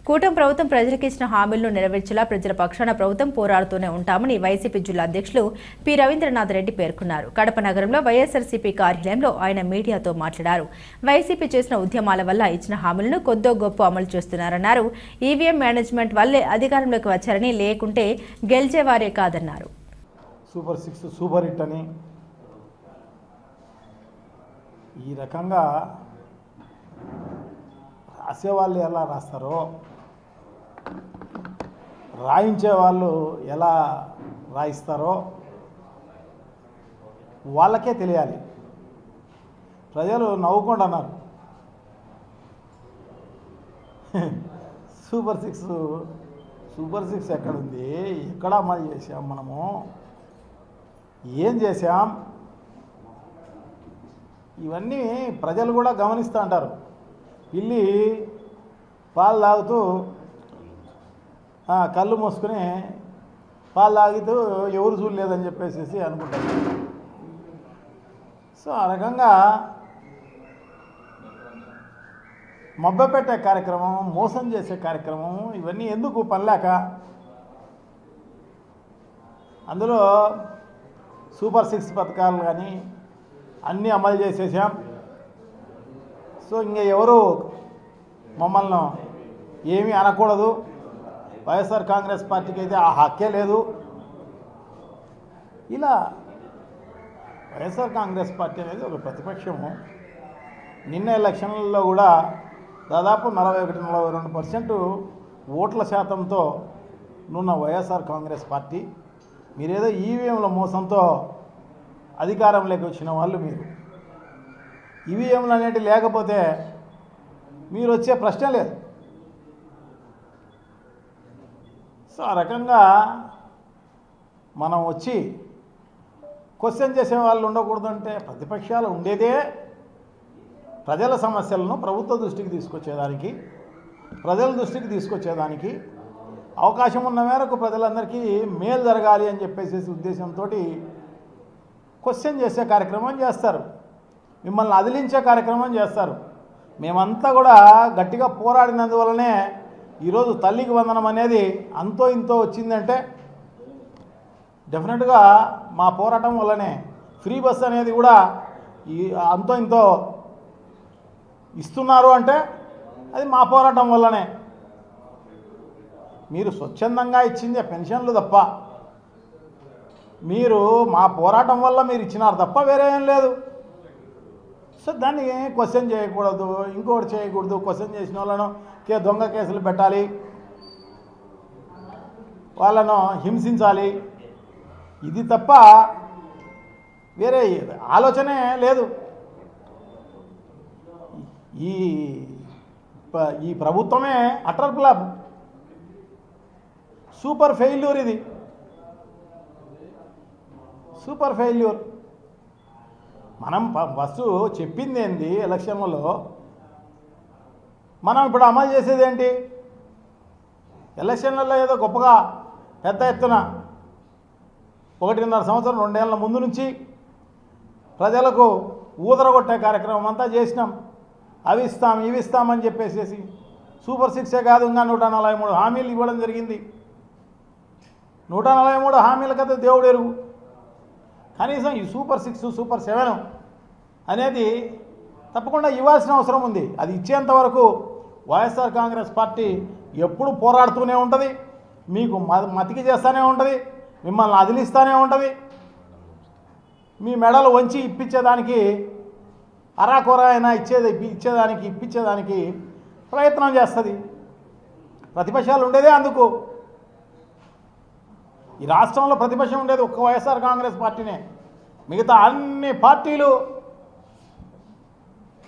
కూటమి ప్రభుత్వం ప్రజలకు ఇచ్చిన హామీలను నెరవేర్చేలా ప్రజల పక్షాన ప్రభుత్వం పోరాడుతూనే ఉంటామని వైసీపీ జిల్లా అధ్యక్షులు పి రవీంద్రనాథ్ రెడ్డి పేర్కొన్నారు. కడప నగరంలో వైఎస్ఆర్సీపీ కార్యాలయంలో ఆయన మీడియాతో మాట్లాడారు. వైసీపీ చేసిన ఉద్యమాల వల్ల ఇచ్చిన హామీలను కొద్దో గొప్ప అమలు చేస్తున్నారన్నారు. ఈవీఎం మేనేజ్మెంట్ వల్లే అధికారంలోకి వచ్చారని, లేకుంటే గెలిచేవారే కాదన్నారు. సూపర్ 6 సూపర్ హిట్ అని ఈ రకంగా రాసేవాళ్ళు ఎలా రాస్తారో, రాయించే వాళ్ళు ఎలా రాయిస్తారో వాళ్ళకే తెలియాలి. ప్రజలు నవ్వుకుండా అన్నారు. సూపర్ 6 ఎక్కడుంది, ఎక్కడ అమలు చేసాం, మనము ఏం చేశాం, ఇవన్నీ ప్రజలు కూడా గమనిస్తూ అంటారు. పిల్లి పాలు తాగుతూ కళ్ళు మూసుకుని పాలు తాగుతూ ఎవరు చూడలేదని చెప్పేసి అనుకుంటారు. సో ఆ రకంగా మభ్యపెట్టే కార్యక్రమం, మోసం చేసే కార్యక్రమం, ఇవన్నీ ఎందుకు పనిలేక అందులో సూపర్ 6 పథకాలు కానీ అన్నీ అమలు చేసేసాం. సో ఇంకా ఎవరు మమ్మల్ని ఏమీ అనకూడదు, వైఎస్ఆర్ కాంగ్రెస్ పార్టీకి అయితే ఆ హక్కే లేదు. ఇలా వైఎస్ఆర్ కాంగ్రెస్ పార్టీ అనేది ఒక ప్రతిపక్షము. నిన్న ఎలక్షన్లలో కూడా దాదాపు 41-42% ఓట్ల శాతంతో నున్న వైఎస్ఆర్ కాంగ్రెస్ పార్టీ. మీరేదో ఈవీఎంల మోసంతో అధికారంలోకి వచ్చిన వాళ్ళు మీరు. ఈవీఎంలు అనేవి లేకపోతే మీరు వచ్చే ప్రశ్న లేదు. సో ఆ రకంగా మనం వచ్చి క్వశ్చన్ చేసే వాళ్ళు ఉండకూడదంటే, ప్రతిపక్షాలు ఉండేదే ప్రజల సమస్యలను ప్రభుత్వ దృష్టికి తీసుకొచ్చేదానికి, ప్రజల దృష్టికి తీసుకొచ్చేదానికి, అవకాశం ఉన్న మేరకు ప్రజలందరికీ మేలు జరగాలి అని చెప్పేసి ఉద్దేశంతో క్వశ్చన్ చేసే కార్యక్రమం చేస్తారు, మిమ్మల్ని అదిలించే కార్యక్రమం చేస్తారు. మేమంతా కూడా గట్టిగా పోరాడినందువల్లనే ఈరోజు తల్లికి వందనం అనేది అంతో ఇంతో వచ్చిందంటే డెఫినెట్గా మా పోరాటం వల్లనే. ఫ్రీ బస్ అనేది కూడా అంతో ఇంతో ఇస్తున్నారు అంటే అది మా పోరాటం వల్లనే. మీరు స్వచ్ఛందంగా ఇచ్చిందే పెన్షన్లు తప్ప, మీరు మా పోరాటం వల్ల మీరు ఇచ్చినారు తప్ప వేరే ఏం లేదు. సో దాన్ని క్వశ్చన్ చేయకూడదు, ఇంకోటి చేయకూడదు. క్వశ్చన్ చేసిన వాళ్ళను దొంగ కేసులు పెట్టాలి, వాళ్ళను హింసించాలి, ఇది తప్ప వేరే ఆలోచనే లేదు. ఈ ప్రభుత్వమే అటర్ ఫ్లాప్, సూపర్ ఫెయిల్యూర్. ఇది సూపర్ ఫెయిల్యూర్. మనం ఫస్ట్ చెప్పింది ఏంది ఎలక్షన్లలో, మనం ఇప్పుడు అమలు చేసేది ఏంటి? ఎలక్షన్లలో ఏదో గొప్పగా పెద్ద ఎత్తున 1.5 సంవత్సరం 2 ఏళ్ల ముందు నుంచి ప్రజలకు ఊదరగొట్టే కార్యక్రమం అంతా చేసినాం. అవి ఇస్తాం, ఇవి ఇస్తామని చెప్పేసి సూపర్ 6 కాదు, ఇంకా 143 హామీలు ఇవ్వడం జరిగింది. 143 హామీల కథ దేవుడు ఎరుగు. కనీసం ఈ సూపర్ 6, సూపర్ 7 అనేది తప్పకుండా ఇవ్వాల్సిన అవసరం ఉంది. అది ఇచ్చేంత వరకు వైఎస్ఆర్ కాంగ్రెస్ పార్టీ ఎప్పుడు పోరాడుతూనే ఉంటుంది, మీకు మతికి చేస్తూనే ఉంటుంది, మిమ్మల్ని అదిలిస్తూనే ఉంటుంది. మీ మెడలు వంచి ఇప్పించేదానికి, అరాకొర అయినా ఇప్పించేదానికి ప్రయత్నం చేస్తుంది. ప్రతిపక్షాలు ఉండేదే అందుకు. ఈ రాష్ట్రంలో ప్రతిపక్షం ఉండేది ఒక్క వైఎస్ఆర్ కాంగ్రెస్ పార్టీనే. మిగతా అన్ని పార్టీలు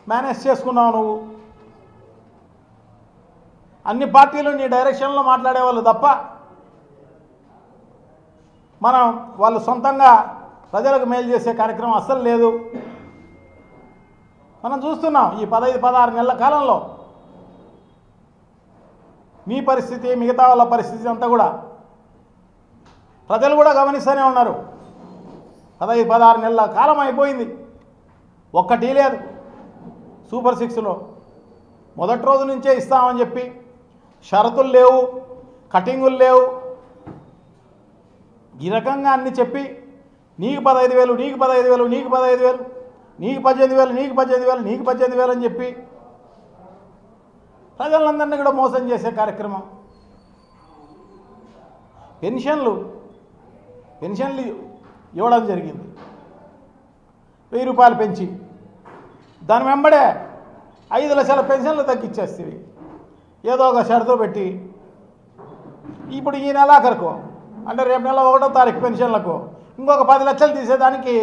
మేనేజ్ చేసుకున్నావు నువ్వు. అన్ని పార్టీలు నీ డైరెక్షన్లో మాట్లాడేవాళ్ళు తప్ప వాళ్ళు సొంతంగా ప్రజలకు మేలు చేసే కార్యక్రమం అస్సలు లేదు. మనం చూస్తున్నాం ఈ 15-16 నెలల కాలంలో మీ పరిస్థితి, మిగతా వాళ్ళ పరిస్థితి అంతా కూడా ప్రజలు కూడా గమనిస్తూనే ఉన్నారు. 15-16 నెలల కాలం అయిపోయింది, ఒక్కటీ లేదు. సూపర్ 6లో మొదటి రోజు నుంచే ఇస్తామని చెప్పి షరతులు లేవు, కటింగులు లేవు. ఈ రకంగా అన్ని చెప్పి నీకు 15,000, నీకు 15,000, నీకు 15,000, నీకు 18,000, నీకు 18,000, నీకు 18,000 అని చెప్పి ప్రజలందరినీ కూడా మోసం చేసే కార్యక్రమం. పెన్షన్లు ఇవ్వడం జరిగింది 1000 రూపాయలు పెంచి, దాని వెంబడే 5 లక్షల పెన్షన్లు తగ్గించేస్తుంది ఏదో ఒక షరతు పెట్టి. ఇప్పుడు ఈ నెలాఖరుకు అంటే రేపు నెల 1వ తారీఖు పెన్షన్లకు ఇంకొక 10 లక్షలు తీసేదానికి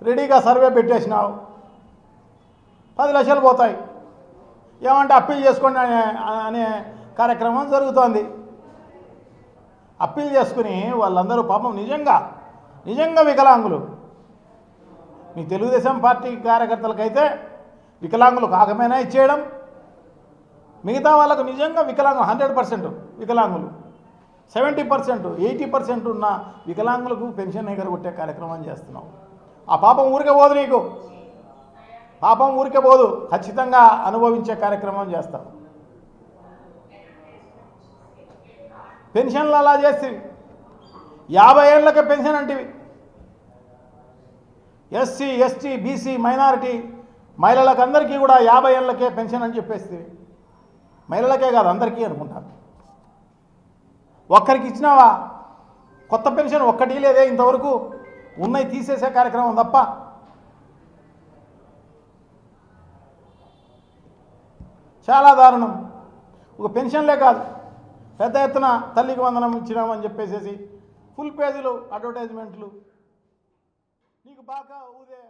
రెడీగా సర్వే పెట్టేసినావు. 10 లక్షలు పోతాయి. ఏమంటే అప్పీల్ చేసుకోండి అనే కార్యక్రమం జరుగుతోంది. అప్పీల్ చేసుకుని వాళ్ళందరూ పాపం నిజంగా వికలాంగులు. మీ తెలుగుదేశం పార్టీ కార్యకర్తలకైతే వికలాంగులు కాకమైనా ఇచ్చేయడం, మిగతా వాళ్ళకు నిజంగా వికలాంగులు 100% వికలాంగులు, 70%, 80% ఉన్న వికలాంగులకు పెన్షన్ ఎగరగొట్టే కార్యక్రమం చేస్తున్నావు. ఆ పాపం ఊరికే పోదు, నీకు పాపం ఊరికే పోదు, ఖచ్చితంగా అనుభవించే కార్యక్రమం చేస్తావు. పెన్షన్లు అలా చేస్తేవి 50 ఏళ్ళకే పెన్షన్ అంటివి. ఎస్సీ, ఎస్టీ, బీసీ, మైనారిటీ మహిళలకు అందరికీ కూడా 50 ఏళ్ళకే పెన్షన్ అని చెప్పేస్తే, మహిళలకే కాదు అందరికీ అనుకుంటాను. ఒక్కరికి ఇచ్చినావా? కొత్త పెన్షన్ ఒక్కటి లేదే ఇంతవరకు. ఉన్నాయి తీసేసే కార్యక్రమం తప్ప. చాలా దారుణం. ఒక పెన్షన్లే కాదు, పెద్ద ఎత్తున తల్లికి వందనం ఇచ్చినామని చెప్పేసి ఫుల్ పేజీలు అడ్వర్టైజ్మెంట్లు నీకు బాగా ఊదే